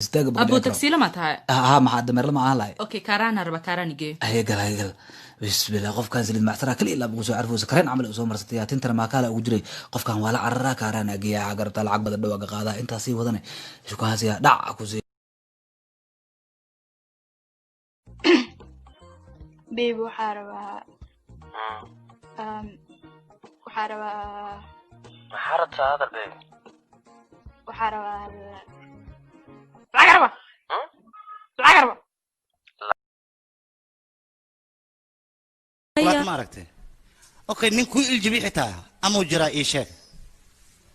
ابو تاكسي لما تاع ها ما حد مر ما هلاي اوكي كاران ربا كاران يجي هيقل بسم الله قف كان سليد معترا كل إلا بقول عارفه سكرين عمل أسوأ مرستيا تنتر ما كلا وجري قف كان ولا عرّا كاران أجيا عقرت العقب بدل دوا قاعدة أنت سي وضني شو كان سيا دع كوزي بيبو حاربها وحاربها حارت هذا البيبي وحاربها العقربة العقربة ما ركته اوكي نكون الجبي حتى امو جرا اي شيء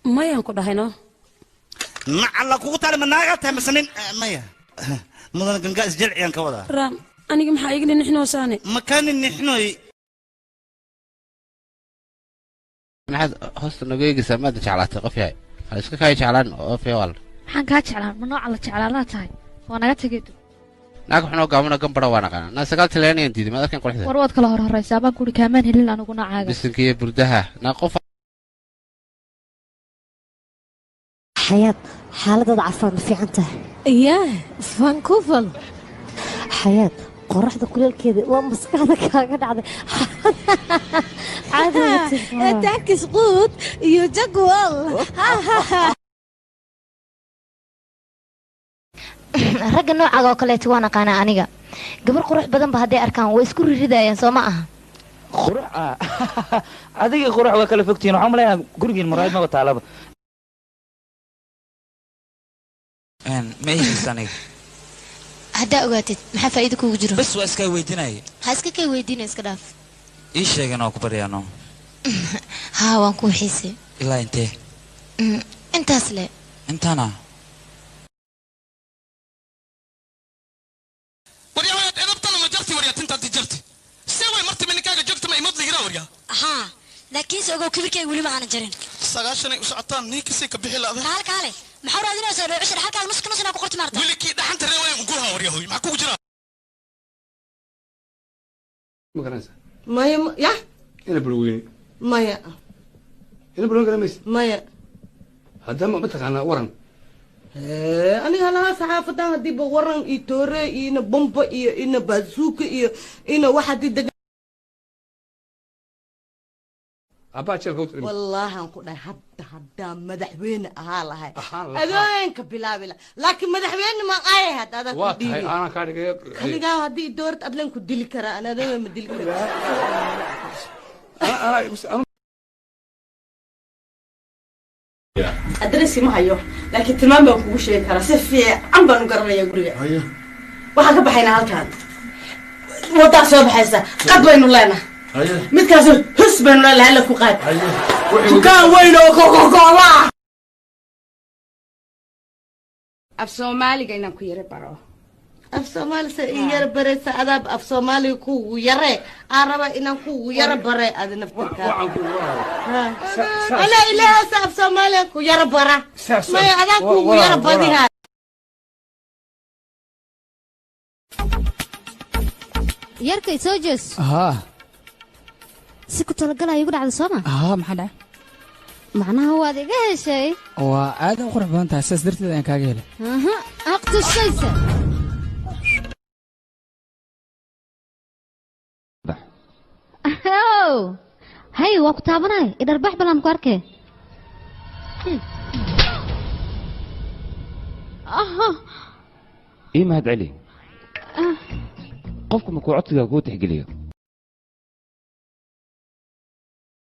ما ينكو دهينو ما الله كو تعالى من ناغته مسنين مايا مدن غنغاس جلعيان كودا رام انيغي ما ايغني نحنو ساني مكان نحنو maxaad hoosta nagu eegaysaa maada jeclaatay qof yahay ha iska kaa jeclaan qof yahay wal maxaan kaa jeclaan ma nooca la jeclaanaa tahay waa naga tagaydo naag xunoo gaabana gambara waa naqaana naa sagaal taleenayaan diiday maad arkan qolxda war waad kala horhoraysaa baan kuri kaamaan helin anigu nacaaga bisinka iyo burdaha naa qof حياة حالة عفان في عنته ياه فانكوفر حياة قرحت كل كذا ومسكتك كذا عادي تعكس قوت يجق والله ragga noocaga oo kaleeto waan aqaanaa aniga gabar qurux badan ba haday arkaan way isku riridayaan soo ma aha qurux adiga qurux waa kala fogtiin waxaan maleeyaa gurigiin muraayad ma taalaba ما يستنيك hadda ogaatid maxaa faa'iido kugu jiro بس واسكا ويديناي ha iska kay weydiina iska dhaaf ايش شيغنا ku bariyano ha waan ku xiisay ilaa intee intaas le intana وريا ادبتنا ما جرتي وريا تنت جرتي سوي مرتي من كاga joogta ma imad ligira وريا ha laakiin soo kibirkay wali ma aan jarin sagaashan u socotaan ninkii ka bixi laada kaal kaale maxaa raadinaysaa dhoocisha halka nus ku qorti maarta wiilkii dhaxanta reeway ugu haa وريا hoy ma ku jira مكانسا مايا يا هنا بروين مايا هنا بروين كلاميس مايا هذا ما بتقنا ورن أنا هلا صحافة هدي بورن إيتوري إينا بومبا إينا بازوك إينا واحد يدق أبا شركة والله أنقول حتى مدحوين أهلا هاي أذين كبلا بلا لكن مدحوين ما قايد هذا واضح أنا كاري خلي قاعد هدي دورت أدلن كدلي كرا أنا دايما مدلي كرا أنا أدرسي ما هيو لكن تمام بقول شيء كرا سفي عم بنقرب يا قرية أيوه واحد بحينا هالكان وضع صوب حيسا قد وين لنا أيوه متكاسل حس بين ولا هلا فقاد أيوه كان وينه كوكولا af Soomaaliga inaan ku yara baro af Soomaali yara bare saadab af Soomaali ku yare araba inaan ku yara bare ad naftirka ana ilaaha af Soomaali ku yara bara ma ada ku yara badiha yarkay soo jees ها si ku talagalay igu dhacdo Soomaa ها maxaa dhac macnaha waad iga heshay waa aad u qurux badan tahay saas darteed aan kaaga helay aha aqtu shaysa hay waa ku taabanay idar bax balan ku arkay aha إيه ما هاد علي قفكم كوعتك قوت حقليه